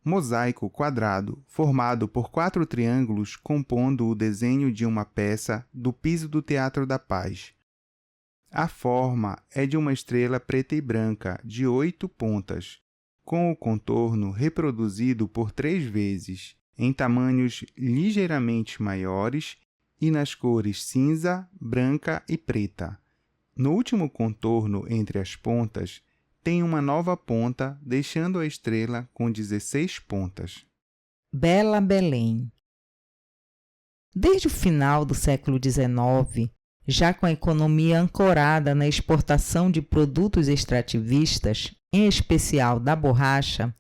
Mosaico quadrado, formado por 4 triângulos compondo o desenho de uma peça do piso do Teatro da Paz. A forma é de uma estrela preta e branca de 8 pontas, com o contorno reproduzido por 3 vezes, em tamanhos ligeiramente maiores e nas cores cinza, branca e preta. No último contorno entre as pontas, tem uma nova ponta, deixando a estrela com 16 pontas. Bela Belém. Desde o final do século XIX, já com a economia ancorada na exportação de produtos extrativistas, em especial da borracha,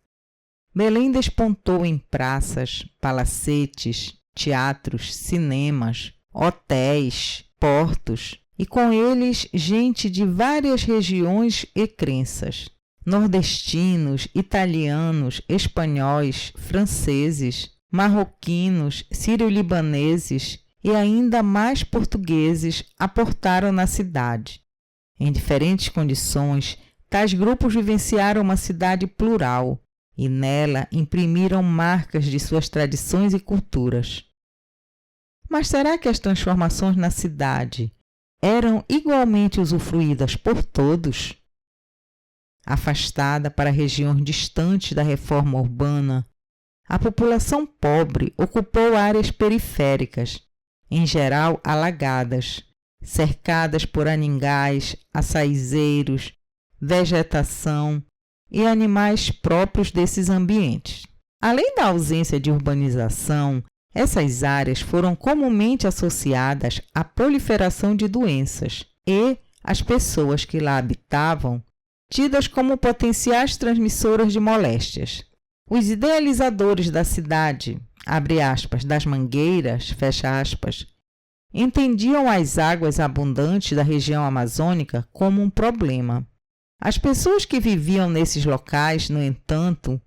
Belém despontou em praças, palacetes, teatros, cinemas, hotéis, portos, e com eles gente de várias regiões e crenças, nordestinos, italianos, espanhóis, franceses, marroquinos, sírio-libaneses e ainda mais portugueses aportaram na cidade. Em diferentes condições, tais grupos vivenciaram uma cidade plural e nela imprimiram marcas de suas tradições e culturas. Mas será que as transformações na cidade eram igualmente usufruídas por todos? Afastada para regiões distantes da reforma urbana, a população pobre ocupou áreas periféricas, em geral alagadas, cercadas por aningais, açaizeiros, vegetação e animais próprios desses ambientes. Além da ausência de urbanização, essas áreas foram comumente associadas à proliferação de doenças e as pessoas que lá habitavam tidas como potenciais transmissoras de moléstias. Os idealizadores da cidade, abre aspas, das mangueiras, fecha aspas, entendiam as águas abundantes da região amazônica como um problema. As pessoas que viviam nesses locais, no entanto,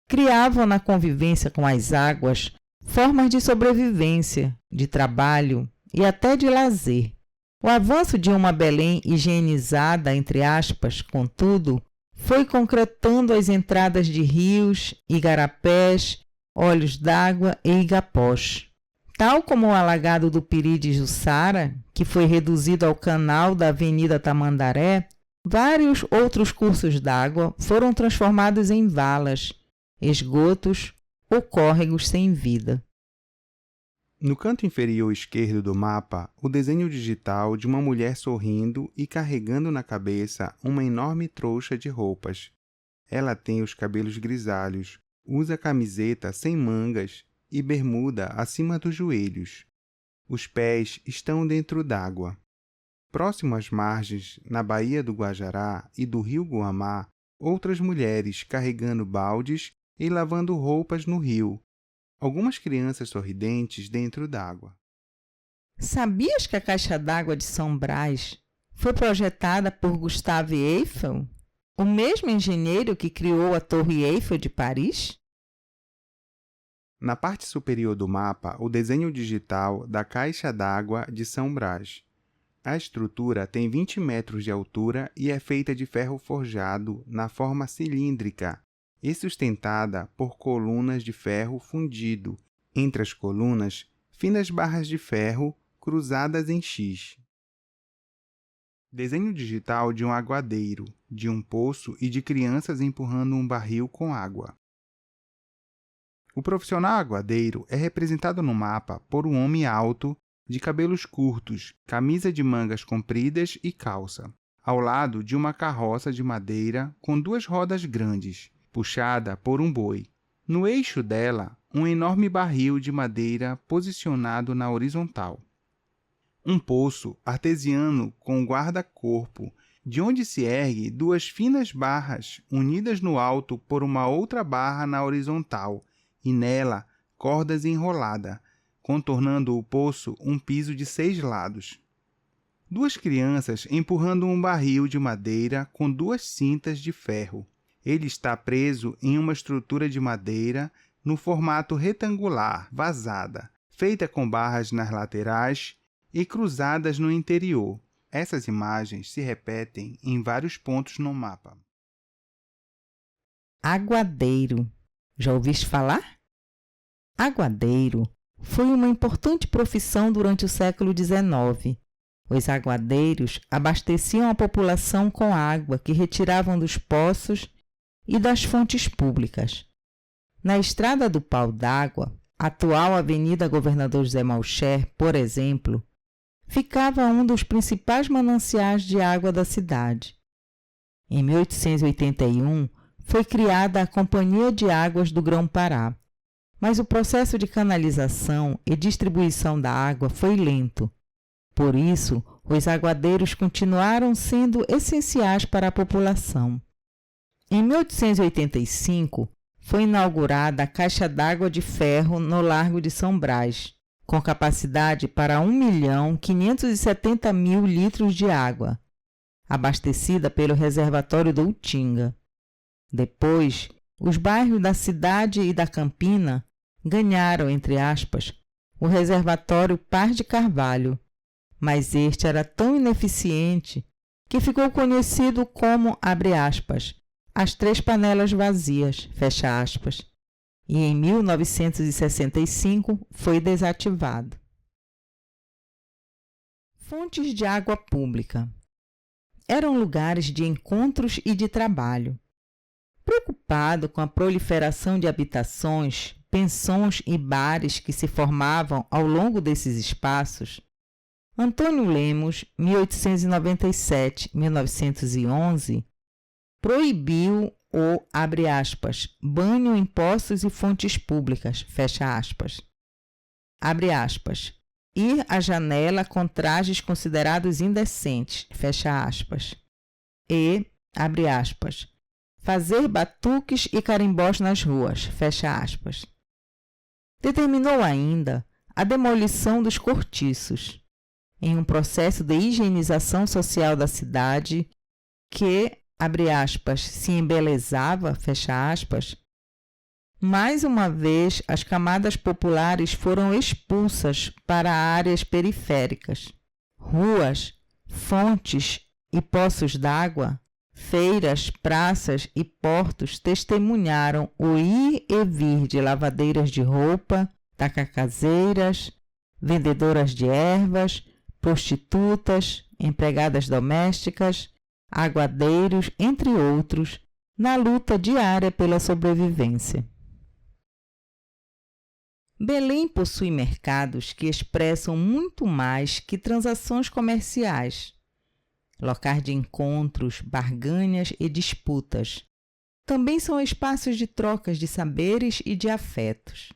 criavam na convivência com as águas formas de sobrevivência, de trabalho e até de lazer. O avanço de uma Belém higienizada, entre aspas, contudo, foi concretando as entradas de rios, igarapés, olhos d'água e igapós. Tal como o alagado do Piri de Jussara, que foi reduzido ao canal da Avenida Tamandaré, vários outros cursos d'água foram transformados em valas, esgotos ou córregos sem vida. No canto inferior esquerdo do mapa, o desenho digital de uma mulher sorrindo e carregando na cabeça uma enorme trouxa de roupas. Ela tem os cabelos grisalhos, usa camiseta sem mangas e bermuda acima dos joelhos. Os pés estão dentro d'água. Próximo às margens, na Baía do Guajará e do rio Guamá, outras mulheres carregando baldes e lavando roupas no rio. Algumas crianças sorridentes dentro d'água. Sabias que a caixa d'água de São Brás foi projetada por Gustave Eiffel, o mesmo engenheiro que criou a Torre Eiffel de Paris? Na parte superior do mapa, o desenho digital da caixa d'água de São Brás. A estrutura tem 20 metros de altura e é feita de ferro forjado na forma cilíndrica e sustentada por colunas de ferro fundido. Entre as colunas, finas barras de ferro cruzadas em X. Desenho digital de um aguadeiro, de um poço e de crianças empurrando um barril com água. O profissional aguadeiro é representado no mapa por um homem alto, de cabelos curtos, camisa de mangas compridas e calça, ao lado de uma carroça de madeira com 2 rodas grandes, puxada por um boi. No eixo dela, um enorme barril de madeira posicionado na horizontal. Um poço artesiano com guarda-corpo, de onde se ergue 2 finas barras unidas no alto por uma outra barra na horizontal, e nela cordas enroladas, contornando o poço um piso de 6 lados. 2 crianças empurrando um barril de madeira com 2 cintas de ferro. Ele está preso em uma estrutura de madeira no formato retangular, vazada, feita com barras nas laterais e cruzadas no interior. Essas imagens se repetem em vários pontos no mapa. Aguadeiro. Já ouviste falar? Aguadeiro foi uma importante profissão durante o século XIX. Os aguadeiros abasteciam a população com água que retiravam dos poços e das fontes públicas. Na Estrada do Pau d'Água, atual Avenida Governador José Malcher, por exemplo, ficava um dos principais mananciais de água da cidade. Em 1881, foi criada a Companhia de Águas do Grão-Pará, mas o processo de canalização e distribuição da água foi lento. Por isso, os aguadeiros continuaram sendo essenciais para a população. Em 1885, foi inaugurada a Caixa d'Água de Ferro no Largo de São Brás, com capacidade para 1.570.000 litros de água, abastecida pelo reservatório do Utinga. Depois, os bairros da cidade e da Campina ganharam, entre aspas, o reservatório Paz de Carvalho, mas este era tão ineficiente que ficou conhecido como, abre aspas, as Três Panelas Vazias, fecha aspas, e em 1965 foi desativado. Fontes de água pública. Eram lugares de encontros e de trabalho. Preocupado com a proliferação de habitações, pensões e bares que se formavam ao longo desses espaços, Antônio Lemos, 1897-1911, proibiu o, abre aspas, banho em poços e fontes públicas, fecha aspas. Abre aspas, ir à janela com trajes considerados indecentes, fecha aspas. E, abre aspas, fazer batuques e carimbós nas ruas, fecha aspas. Determinou ainda a demolição dos cortiços, em um processo de higienização social da cidade que, abre aspas, se embelezava, fecha aspas. Mais uma vez, as camadas populares foram expulsas para áreas periféricas. Ruas, fontes e poços d'água, feiras, praças e portos testemunharam o ir e vir de lavadeiras de roupa, tacacazeiras, vendedoras de ervas, prostitutas, empregadas domésticas, aguadeiros, entre outros, na luta diária pela sobrevivência. Belém possui mercados que expressam muito mais que transações comerciais. Locais de encontros, barganhas e disputas. Também são espaços de trocas de saberes e de afetos.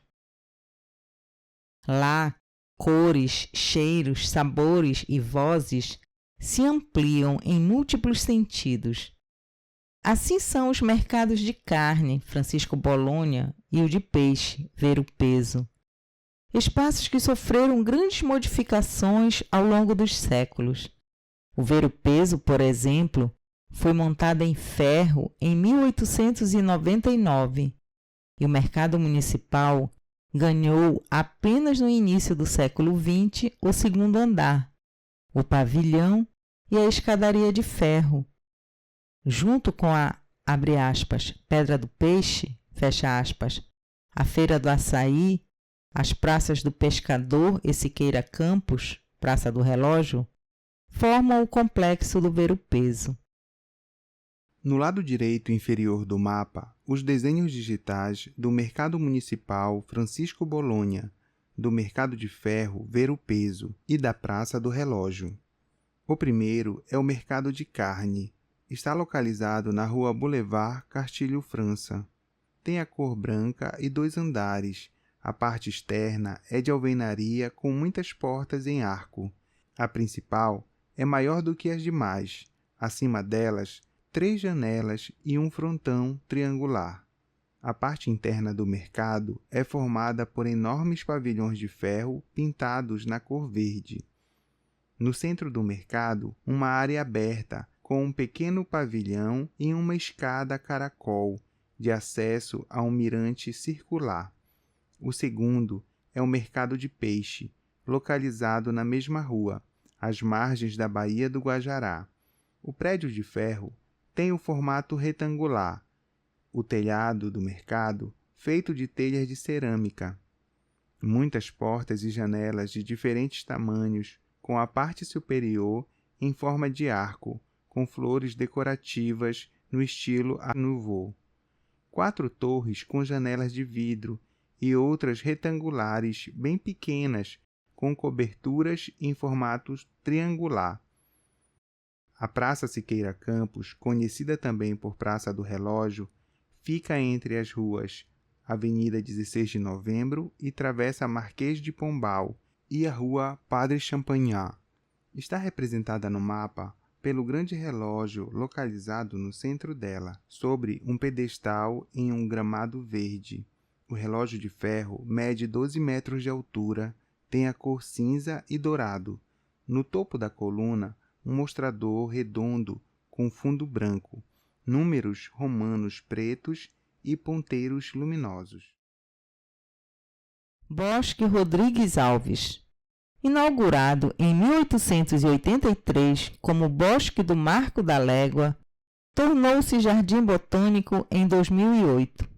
Lá, cores, cheiros, sabores e vozes se ampliam em múltiplos sentidos. Assim são os mercados de carne, Francisco Bolonha, e o de peixe, Ver o Peso. Espaços que sofreram grandes modificações ao longo dos séculos. O Ver o Peso, por exemplo, foi montado em ferro em 1899 e o mercado municipal ganhou apenas no início do século XX o segundo andar, o pavilhão e a escadaria de ferro. Junto com a, abre aspas, Pedra do Peixe, fecha aspas, a Feira do Açaí, as praças do Pescador e Siqueira Campos, Praça do Relógio, formam o complexo do Ver o Peso. No lado direito inferior do mapa, os desenhos digitais do Mercado Municipal Francisco Bolonha, do Mercado de Ferro Ver o Peso e da Praça do Relógio. O primeiro é o Mercado de Carne. Está localizado na Rua Boulevard Castilho França. Tem a cor branca e 2 andares. A parte externa é de alvenaria com muitas portas em arco. A principal é maior do que as demais. Acima delas, 3 janelas e um frontão triangular. A parte interna do mercado é formada por enormes pavilhões de ferro pintados na cor verde. No centro do mercado, uma área aberta com um pequeno pavilhão e uma escada caracol de acesso a um mirante circular. O segundo é o mercado de peixe, localizado na mesma rua, às margens da Baía do Guajará. O prédio de ferro tem o formato retangular. O telhado do mercado feito de telhas de cerâmica. Muitas portas e janelas de diferentes tamanhos, com a parte superior em forma de arco, com flores decorativas no estilo Art Nouveau. 4 torres com janelas de vidro e outras retangulares bem pequenas, com coberturas em formato triangular. A Praça Siqueira Campos, conhecida também por Praça do Relógio, fica entre as ruas Avenida 16 de Novembro e Travessa Marquês de Pombal e a Rua Padre Champagnat. Está representada no mapa pelo grande relógio localizado no centro dela, sobre um pedestal em um gramado verde. O relógio de ferro mede 12 metros de altura, tem a cor cinza e dourado. No topo da coluna, um mostrador redondo com fundo branco, números romanos pretos e ponteiros luminosos. Bosque Rodrigues Alves. Inaugurado em 1883 como Bosque do Marco da Légua, tornou-se jardim botânico em 2008.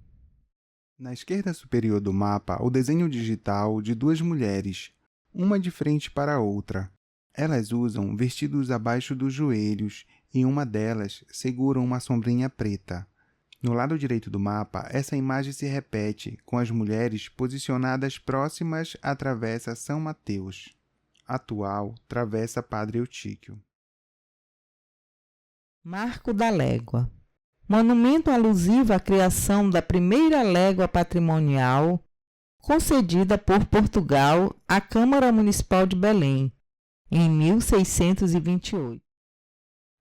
Na esquerda superior do mapa, o desenho digital de 2 mulheres, uma de frente para a outra. Elas usam vestidos abaixo dos joelhos e uma delas segura uma sombrinha preta. No lado direito do mapa, essa imagem se repete, com as mulheres posicionadas próximas à Travessa São Mateus, atual Travessa Padre Eutíquio. Marco da Légua. Monumento alusivo à criação da primeira légua patrimonial concedida por Portugal à Câmara Municipal de Belém, em 1628.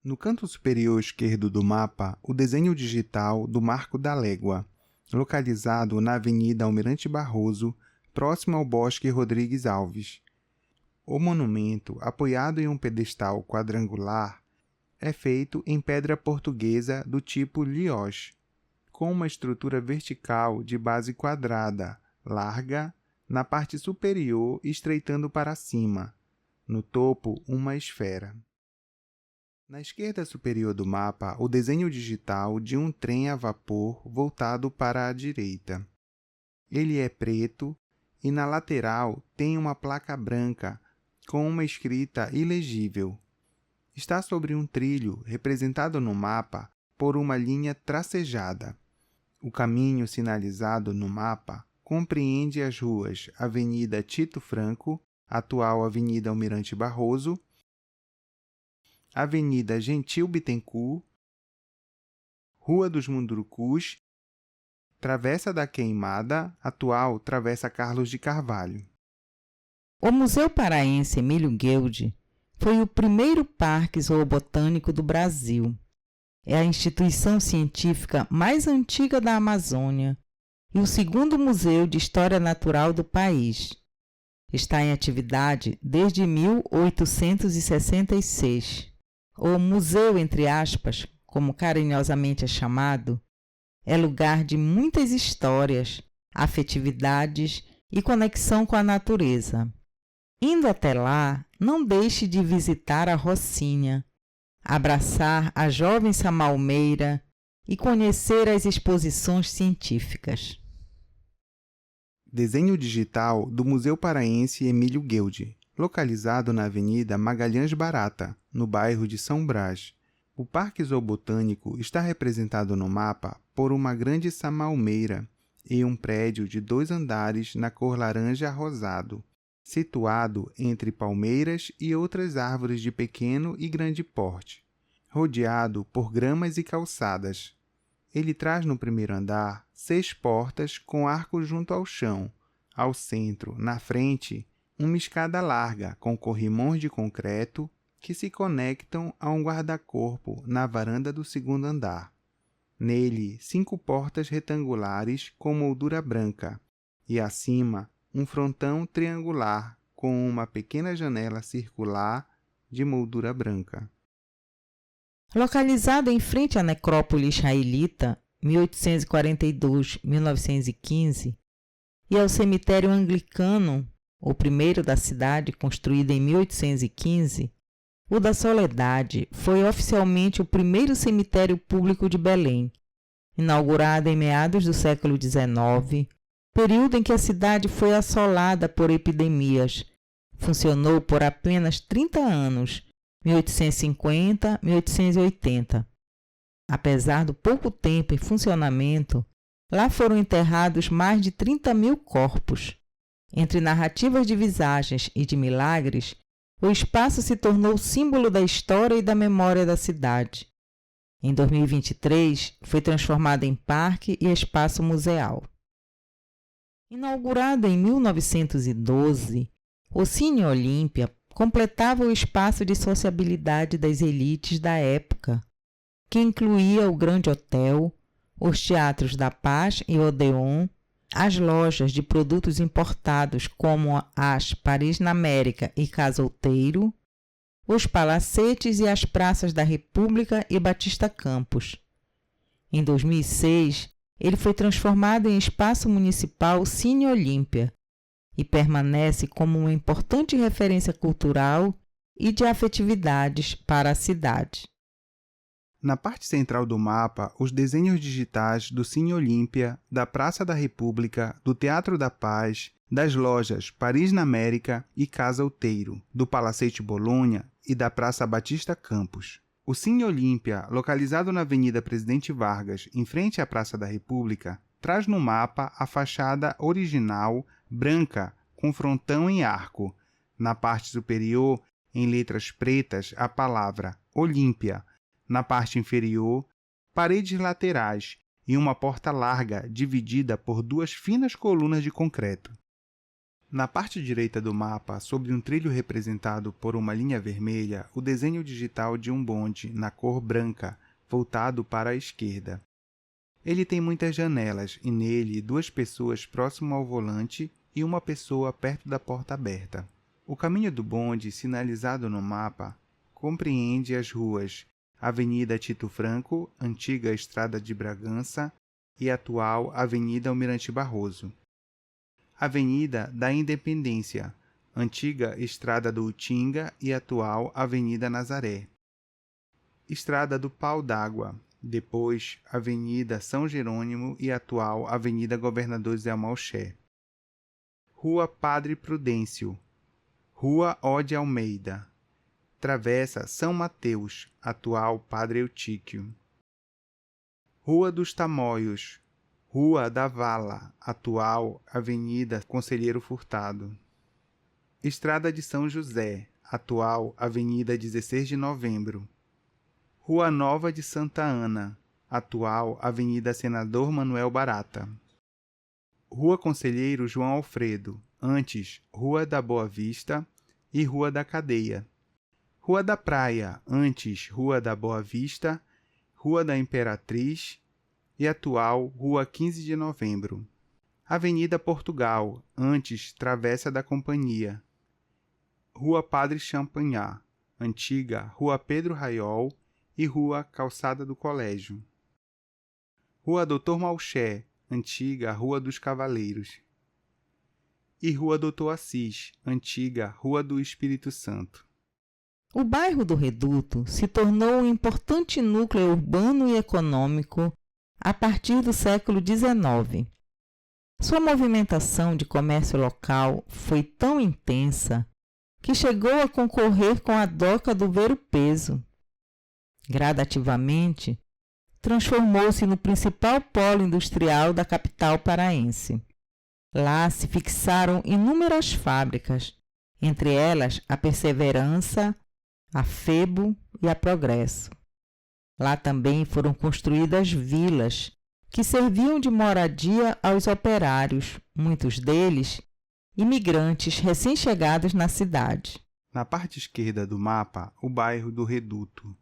No canto superior esquerdo do mapa, o desenho digital do Marco da Légua, localizado na Avenida Almirante Barroso, próximo ao Bosque Rodrigues Alves. O monumento, apoiado em um pedestal quadrangular, é feito em pedra portuguesa do tipo Lioche, com uma estrutura vertical de base quadrada, larga, na parte superior estreitando para cima, no topo uma esfera. Na esquerda superior do mapa, o desenho digital de um trem a vapor voltado para a direita. Ele é preto e na lateral tem uma placa branca com uma escrita ilegível. Está sobre um trilho representado no mapa por uma linha tracejada. O caminho sinalizado no mapa compreende as ruas Avenida Tito Franco, atual Avenida Almirante Barroso, Avenida Gentil Bittencourt, Rua dos Mundurucus, Travessa da Queimada, atual Travessa Carlos de Carvalho. O Museu Paraense Emílio Gueldi foi o primeiro parque zoobotânico do Brasil. É a instituição científica mais antiga da Amazônia e o segundo museu de história natural do país. Está em atividade desde 1866. O museu, entre aspas, como carinhosamente é chamado, é lugar de muitas histórias, afetividades e conexão com a natureza. Indo até lá, não deixe de visitar a Rocinha, abraçar a jovem Samalmeira e conhecer as exposições científicas. Desenho digital do Museu Paraense Emílio Gueldi, localizado na Avenida Magalhães Barata, no bairro de São Brás. O Parque Zoobotânico está representado no mapa por uma grande samalmeira e um prédio de 2 andares na cor laranja rosado, situado entre palmeiras e outras árvores de pequeno e grande porte, rodeado por gramas e calçadas. Ele traz no primeiro andar 6 portas com arcos junto ao chão. Ao centro, na frente, uma escada larga com corrimões de concreto que se conectam a um guarda-corpo na varanda do segundo andar. Nele, 5 portas retangulares com moldura branca e, acima, um frontão triangular com uma pequena janela circular de moldura branca. Localizado em frente à necrópole israelita, 1842-1915, e ao cemitério anglicano, o primeiro da cidade, construído em 1815, o da Soledade foi oficialmente o primeiro cemitério público de Belém inaugurada em meados do século XIX, período em que a cidade foi assolada por epidemias. Funcionou por apenas 30 anos, 1850-1880. Apesar do pouco tempo em funcionamento, lá foram enterrados mais de 30.000 corpos. Entre narrativas de visagens e de milagres, o espaço se tornou símbolo da história e da memória da cidade. Em 2023, foi transformado em parque e espaço museal. Inaugurado em 1912, o Cine Olímpia completava o espaço de sociabilidade das elites da época, que incluía o Grande Hotel, os Teatros da Paz e Odeon, as lojas de produtos importados como as Paris na América e Casa Outeiro, os palacetes e as praças da República e Batista Campos. Em 2006, ele foi transformado em espaço municipal Cine Olímpia e permanece como uma importante referência cultural e de afetividades para a cidade. Na parte central do mapa, os desenhos digitais do Cine Olímpia, da Praça da República, do Teatro da Paz, das lojas Paris na América e Casa Outeiro, do Palacete Bolonha e da Praça Batista Campos. O Cine Olímpia, localizado na Avenida Presidente Vargas, em frente à Praça da República, traz no mapa a fachada original branca com frontão em arco. Na parte superior, em letras pretas, a palavra Olímpia. Na parte inferior, paredes laterais e uma porta larga dividida por duas finas colunas de concreto. Na parte direita do mapa, sobre um trilho representado por uma linha vermelha, o desenho digital de um bonde na cor branca, voltado para a esquerda. Ele tem muitas janelas e nele duas pessoas próximo ao volante e uma pessoa perto da porta aberta. O caminho do bonde, sinalizado no mapa, compreende as ruas Avenida Tito Franco, antiga Estrada de Bragança e atual Avenida Almirante Barroso. Avenida da Independência, antiga Estrada do Utinga e atual Avenida Nazaré. Estrada do Pau d'Água, depois Avenida São Jerônimo e atual Avenida Governador Zé Malché. Rua Padre Prudêncio, Rua Ode Almeida. Travessa São Mateus, atual Padre Eutíquio. Rua dos Tamoios, Rua da Vala, atual Avenida Conselheiro Furtado. Estrada de São José, atual Avenida 16 de Novembro. Rua Nova de Santa Ana, atual Avenida Senador Manuel Barata. Rua Conselheiro João Alfredo, antes Rua da Boa Vista e Rua da Cadeia. Rua da Praia, antes Rua da Boa Vista, Rua da Imperatriz e atual Rua 15 de Novembro. Avenida Portugal, antes Travessa da Companhia. Rua Padre Champagnat, antiga Rua Pedro Raiol e Rua Calçada do Colégio. Rua Doutor Malché, antiga Rua dos Cavaleiros. E Rua Doutor Assis, antiga Rua do Espírito Santo. O bairro do Reduto se tornou um importante núcleo urbano e econômico a partir do século XIX. Sua movimentação de comércio local foi tão intensa que chegou a concorrer com a doca do Ver-o-Peso. Gradativamente, transformou-se no principal polo industrial da capital paraense. Lá se fixaram inúmeras fábricas, entre elas a Perseverança, a Febo e a Progresso. Lá também foram construídas vilas que serviam de moradia aos operários, muitos deles imigrantes recém-chegados na cidade. Na parte esquerda do mapa, o bairro do Reduto.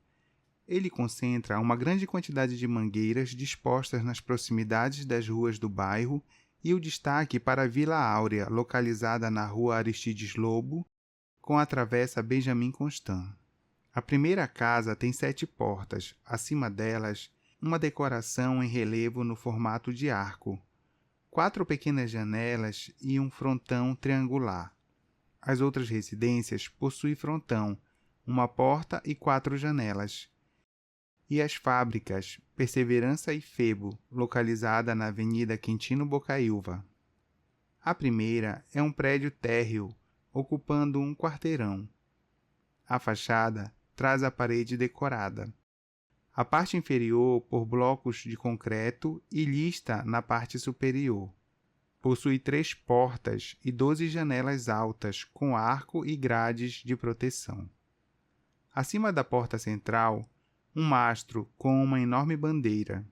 Ele concentra uma grande quantidade de mangueiras dispostas nas proximidades das ruas do bairro e o destaque para a Vila Áurea, localizada na rua Aristides Lobo, com a travessa Benjamin Constant. A primeira casa tem 7 portas, acima delas, uma decoração em relevo no formato de arco, 4 pequenas janelas e um frontão triangular. As outras residências possuem frontão, uma porta e 4 janelas. e as fábricas Perseverança e Febo, localizada na Avenida Quintino Bocaiúva. A primeira é um prédio térreo, ocupando um quarteirão. A fachada traz a parede decorada. A parte inferior por blocos de concreto e lista na parte superior. Possui 3 portas e 12 janelas altas com arco e grades de proteção. Acima da porta central, um mastro com uma enorme bandeira.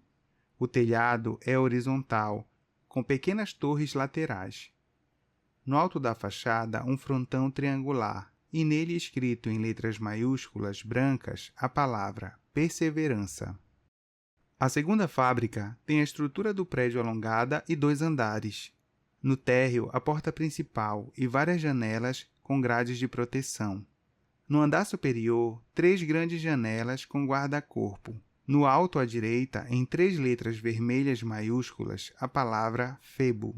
O telhado é horizontal, com pequenas torres laterais. No alto da fachada, um frontão triangular e nele escrito em letras maiúsculas brancas a palavra Perseverança. A segunda fábrica tem a estrutura do prédio alongada e 2 andares. No térreo, a porta principal e várias janelas com grades de proteção. No andar superior, 3 grandes janelas com guarda-corpo. No alto à direita, em 3 letras vermelhas maiúsculas, a palavra Febo.